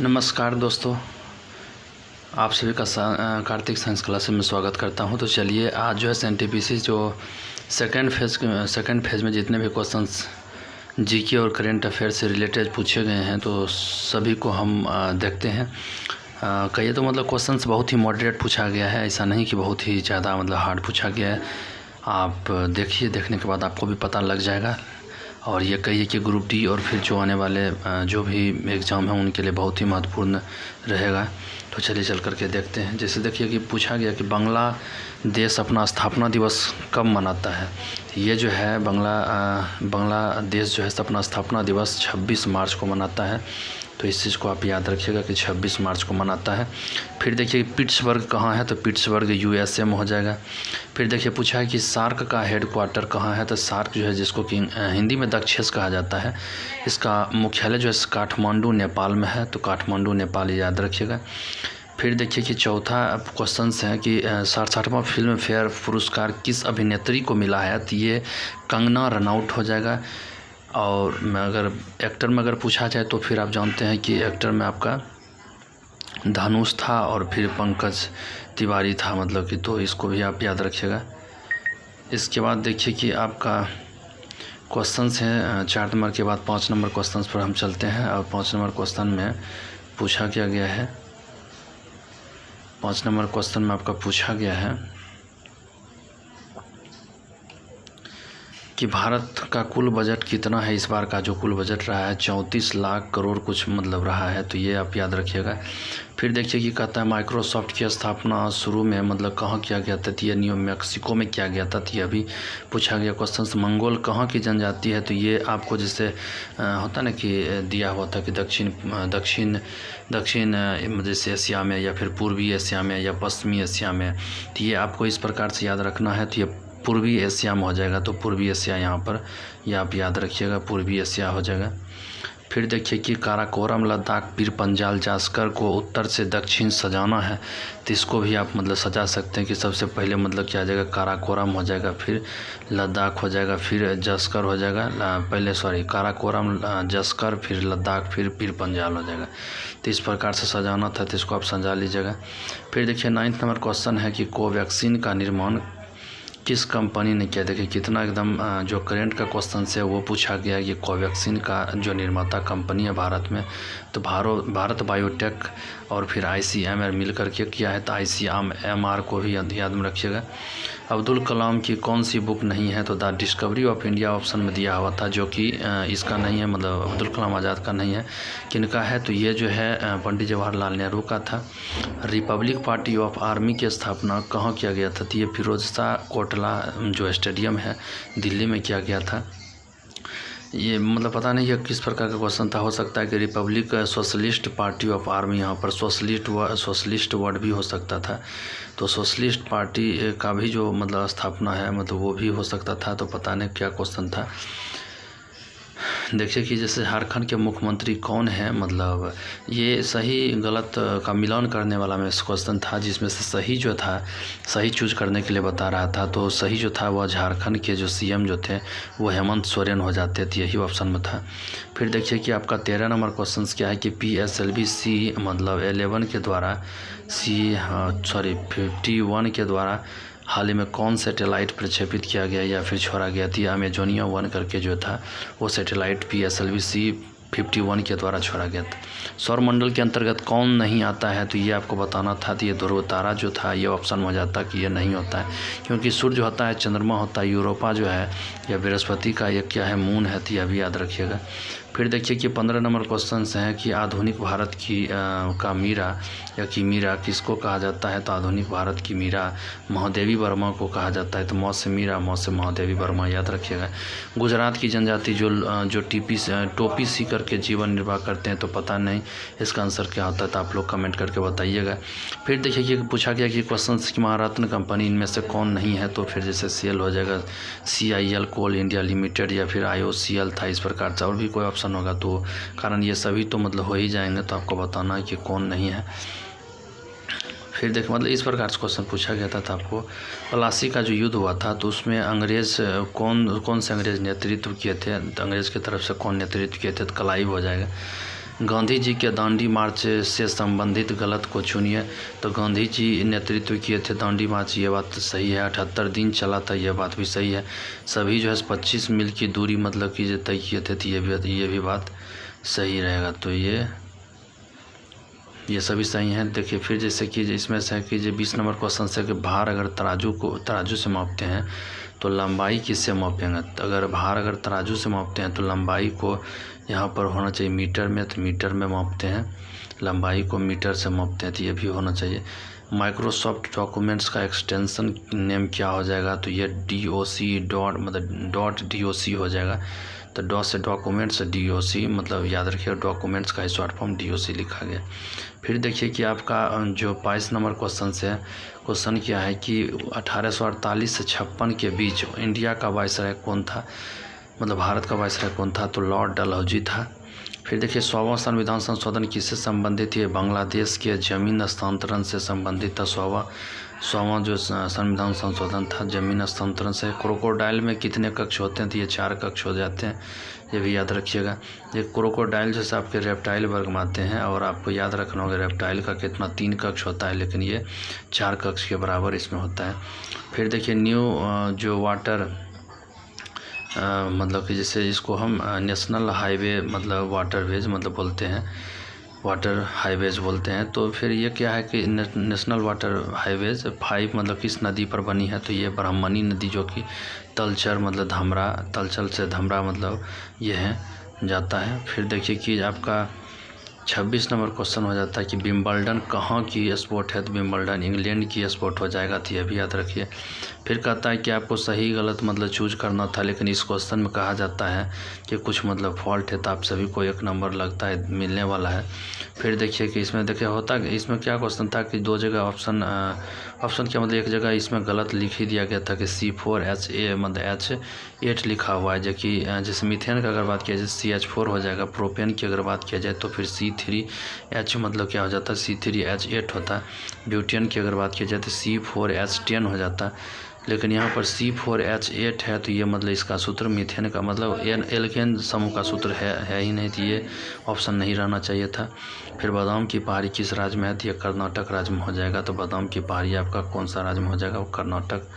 नमस्कार दोस्तों, आप सभी का कार्तिक साइंस क्लास में स्वागत करता हूं। तो चलिए आज जो है एनटीपीसी जो सेकंड फेज़ में जितने भी क्वेश्चंस जीके और करंट अफेयर से रिलेटेड पूछे गए हैं तो सभी को हम देखते हैं। कई तो मतलब क्वेश्चंस बहुत ही मॉडरेट पूछा गया है, ऐसा नहीं कि बहुत ही ज़्यादा मतलब हार्ड पूछा गया है। आप देखिए, देखने के बाद आपको भी पता लग जाएगा। और ये कहिए कि ग्रुप डी और फिर जो आने वाले जो भी एग्ज़ाम हैं उनके लिए बहुत ही महत्वपूर्ण रहेगा। तो चलिए चल करके देखते हैं। जैसे देखिए कि पूछा गया कि बांग्लादेश अपना स्थापना दिवस कब मनाता है। ये जो है बांग्लादेश जो है अपना स्थापना दिवस 26 मार्च को मनाता है। तो इस चीज़ को आप याद रखिएगा कि 26 मार्च को मनाता है। फिर देखिए पिट्सबर्ग कहाँ है, तो पिट्सबर्ग यूएसए में हो जाएगा। फिर देखिए पूछा है कि सार्क का हेडक्वार्टर कहाँ है, तो सार्क जो है जिसको कि हिंदी में दक्षेस कहा जाता है, इसका मुख्यालय जो है काठमांडू नेपाल में है। तो काठमांडू नेपाल याद रखिएगा। फिर देखिए कि चौथा क्वेश्चन है कि 67वां फिल्म फेयर पुरस्कार किस अभिनेत्री को मिला है, तो ये कंगना रनौत हो जाएगा। और अगर एक्टर में अगर पूछा जाए तो फिर आप जानते हैं कि एक्टर में आपका धनुष था और फिर पंकज तिवारी था, मतलब कि, तो इसको भी आप याद रखिएगा। इसके बाद देखिए कि आपका क्वेश्चंस हैं 4 नंबर के बाद 5 नंबर क्वेश्चंस पर हम चलते हैं। और 5 नंबर क्वेश्चन में पूछा क्या गया है, 5 नंबर क्वेश्चन में आपका पूछा गया है कि भारत का कुल बजट कितना है। इस बार का जो कुल बजट रहा है 34 लाख करोड़ कुछ मतलब रहा है, तो ये आप याद रखिएगा। फिर देखिए कि कहता है माइक्रोसॉफ्ट की स्थापना शुरू में मतलब कहाँ किया गया था, तो ये न्यू मैक्सिको में किया गया था। तो ये अभी पूछा गया क्वेश्चन। मंगोल कहाँ की जनजाति है, तो ये आपको जैसे होता ना कि दिया हुआ था कि दक्षिण जैसे एशिया में या फिर पूर्वी एशिया में या पश्चिमी एशिया में, तो ये आपको इस प्रकार से याद रखना है। तो ये पूर्वी एशिया में हो जाएगा। तो पूर्वी एशिया यहाँ पर यह आप याद रखिएगा, पूर्वी एशिया हो जाएगा। फिर देखिए कि काराकोरम लद्दाख पीर पंजाल जास्कर को उत्तर से दक्षिण सजाना है, तो इसको भी आप मतलब सजा सकते हैं कि सबसे पहले मतलब क्या आ जाएगा, काराकोरम हो जाएगा, फिर लद्दाख हो जाएगा, फिर जस्कर हो जाएगा। काराकोरम जस्कर, फिर लद्दाख, फिर पीर पंजाल हो जाएगा। तो इस प्रकार से सजाना था, तो इसको आप सजा लीजिएगा। फिर देखिए 9 नंबर क्वेश्चन है कि कोवैक्सीन का निर्माण किस कंपनी ने किया। देखिए कितना एकदम जो करंट का क्वेश्चन है वो पूछा गया है कि कोवैक्सीन का जो निर्माता कंपनी है भारत में, तो भारत बायोटेक और फिर ICMR मिल करके किया है। तो ICMR को भी याद में रखिएगा। अब्दुल कलाम की कौन सी बुक नहीं है, तो the discovery of India option में दिया हुआ था, जो कि इसका नहीं है, मतलब अब्दुल कलाम आज़ाद का नहीं है, किनका है, तो ये जो है पंडित जवाहरलाल नेहरू का था। रिपब्लिक पार्टी ऑफ आर्मी की स्थापना कहाँ किया गया था, तो ये फिरोज शाह कोटला जो स्टेडियम है दिल्ली में किया गया था। ये मतलब पता नहीं ये किस प्रकार का क्वेश्चन था। हो सकता है कि Republic socialist party of army, यहाँ पर सोशलिस्ट वर्ड भी हो सकता था। तो सोशलिस्ट पार्टी का भी जो मतलब स्थापना है मतलब वो भी हो सकता था। तो पता नहीं क्या क्वेश्चन था। देखिए कि जैसे झारखंड के मुख्यमंत्री कौन है, मतलब ये सही गलत का मिलान करने वाला में क्वेश्चन था, जिसमें से सही जो था, सही चूज करने के लिए बता रहा था। तो सही जो था वह झारखंड के जो CM जो थे वो हेमंत सोरेन हो जाते थे, यही ऑप्शन में था। फिर देखिए कि आपका 13 नंबर क्वेश्चन क्या है कि PSLV-C मतलब 11 के द्वारा 51 के द्वारा हाल ही में कौन सैटेलाइट प्रक्षेपित किया गया या फिर छोड़ा गया थी। अमेजोनिया 1 करके जो था वो सैटेलाइट PSLV-C 51 के द्वारा छोड़ा गया था। सौरमंडल के अंतर्गत कौन नहीं आता है, तो ये आपको बताना था। तो ये ध्रुव तारा जो था ये ऑप्शन में हो जाता कि ये नहीं होता है, क्योंकि सूर्य जो होता है चंद्रमा होता है, यूरोपा जो है या बृहस्पति का ये क्या है, मून है। तो यह भी याद रखिएगा। फिर देखिए कि 15 नंबर क्वेश्चन हैं कि आधुनिक भारत की का मीरा या कि मीरा किसको कहा जाता है, तो आधुनिक भारत की मीरा महादेवी वर्मा को कहा जाता है। तो मौ से मीरा, मौ से महादेवी वर्मा याद रखिएगा। गुजरात की जनजाति जो टोपी सी करके जीवन निर्वाह करते हैं, तो पता नहीं इसका आंसर क्या होता है, तो आप लोग कमेंट करके बताइएगा। फिर देखिए कि पूछा गया कि क्वेश्चन की महारत्न कंपनी इनमें से कौन नहीं है, तो फिर जैसे सेल हो जाएगा, CIL कोल इंडिया लिमिटेड या फिर IOCL था, इस प्रकार से और भी कोई ऑप्शन होगा। तो कारण ये सभी तो मतलब हो ही जाएंगे, तो आपको बताना है कि कौन नहीं है। फिर देख मतलब इस प्रकार से क्वेश्चन पूछा गया था आपको। प्लासी का जो युद्ध हुआ था तो उसमें अंग्रेज़ कौन से अंग्रेज़ नेतृत्व किए थे, अंग्रेज़ की तरफ से कौन नेतृत्व किए थे, तो क्लाइव हो जाएगा। गांधी जी के दांडी मार्च से संबंधित गलत को चुनिए। तो गांधी जी नेतृत्व किए थे दांडी मार्च, ये बात सही है। 78 दिन चला था, ये बात भी सही है। सभी जो है 25 मील की दूरी मतलब कि तय किए थे, तो ये भी बात सही रहेगा। तो ये सभी सही हैं। देखिए फिर जैसे कि इसमें से कि 20 नंबर क्वेश्चन से कि भार अगर तराजू से मापते हैं तो लंबाई किससे मापेंगे। तो अगर भार अगर तराजू से मापते हैं तो लंबाई को यहाँ पर होना चाहिए मीटर में, तो मीटर में मापते हैं, लंबाई को मीटर से मापते हैं, तो ये भी होना चाहिए। माइक्रोसॉफ्ट डॉक्यूमेंट्स का एक्सटेंशन नेम क्या हो जाएगा। तो ये DOC मतलब .doc हो जाएगा। तो डॉ से डॉक्यूमेंट्स, DOC मतलब याद रखिए डॉक्यूमेंट्स का शॉर्ट फॉर्म DOC लिखा गया। फिर देखिए कि आपका जो 22 नंबर क्वेश्चन से क्वेश्चन क्या है कि 1848 से 56 के बीच इंडिया का वायसराय कौन था, मतलब भारत का वायसराय कौन था। तो लॉर्ड डलहौजी था। फिर देखिए 100वां संविधान संशोधन किससे संबंधित है। बांग्लादेश के जमीन हस्तांतरण से संबंधित था। 100वां जो संविधान संशोधन था जमीन हस्तांतरण से। क्रोकोडाइल में कितने कक्ष होते हैं, तो ये 4 कक्ष हो जाते हैं, ये भी याद रखिएगा। ये क्रोकोडाइल जैसे आपके रेप्टाइल वर्ग में आते हैं, और आपको याद रखना होगा रेप्टाइल का कितना 3 कक्ष होता है, लेकिन ये 4 कक्ष के बराबर इसमें होता है। फिर देखिए न्यू जो वाटर मतलब कि जैसे इसको हम नेशनल हाईवे मतलब वाटरवेज मतलब बोलते हैं, वाटर हाईवेज बोलते हैं। तो फिर ये क्या है कि नेशनल वाटर हाईवेज 5 मतलब किस नदी पर बनी है। तो ये ब्रह्मणी नदी जो कि तलचर मतलब धमरा, तलचर से धमरा मतलब ये है जाता है। फिर देखिए कि आपका 26 नंबर क्वेश्चन हो जाता है कि विंबलडन कहाँ की स्पोर्ट है। तो विंबलडन इंग्लैंड की स्पोर्ट हो जाएगा, तो ये भी याद रखिए। फिर कहता है कि आपको सही गलत मतलब चूज करना था, लेकिन इस क्वेश्चन में कहा जाता है कि कुछ मतलब फॉल्ट है, तो आप सभी को 1 नंबर लगता है मिलने वाला है। फिर देखिए कि इसमें देखिए होता इसमें क्या क्वेश्चन था कि 2 जगह ऑप्शन क्या मतलब एक जगह इसमें गलत लिख ही दिया गया था कि C4H8 मतलब H8 लिखा हुआ है, जो कि जैसे मीथेन की अगर बात किया जाए CH4 हो जाएगा। प्रोपेन की अगर बात किया जाए तो फिर C3H मतलब क्या हो जाता है C3H8 होता है। ब्यूटेन की अगर बात की जाए तो C4H10 हो जाता है, लेकिन यहाँ पर C4H8 है, तो ये मतलब इसका सूत्र मीथेन का मतलब एल्केन समूह का सूत्र है ही नहीं, तो ये ऑप्शन नहीं रहना चाहिए था। फिर बादाम की पहाड़ी किस राज्य में है, तो ये कर्नाटक राज्य में हो जाएगा। तो बादाम की पहाड़ी आपका कौन सा राज्य में हो जाएगा, वो कर्नाटक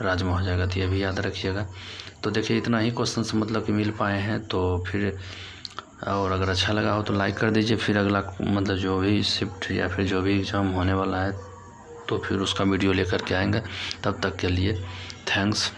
राज्य में हो जाएगा, तो ये भी याद रखिएगा। तो देखिए इतना ही क्वेश्चन से मतलब कि मिल पाए हैं। तो फिर और अगर अच्छा लगा हो तो लाइक कर दीजिए। फिर अगला मतलब जो भी शिफ्ट या फिर जो भी एग्ज़ाम होने वाला है तो फिर उसका वीडियो लेकर के आएंगे। तब तक के लिए थैंक्स।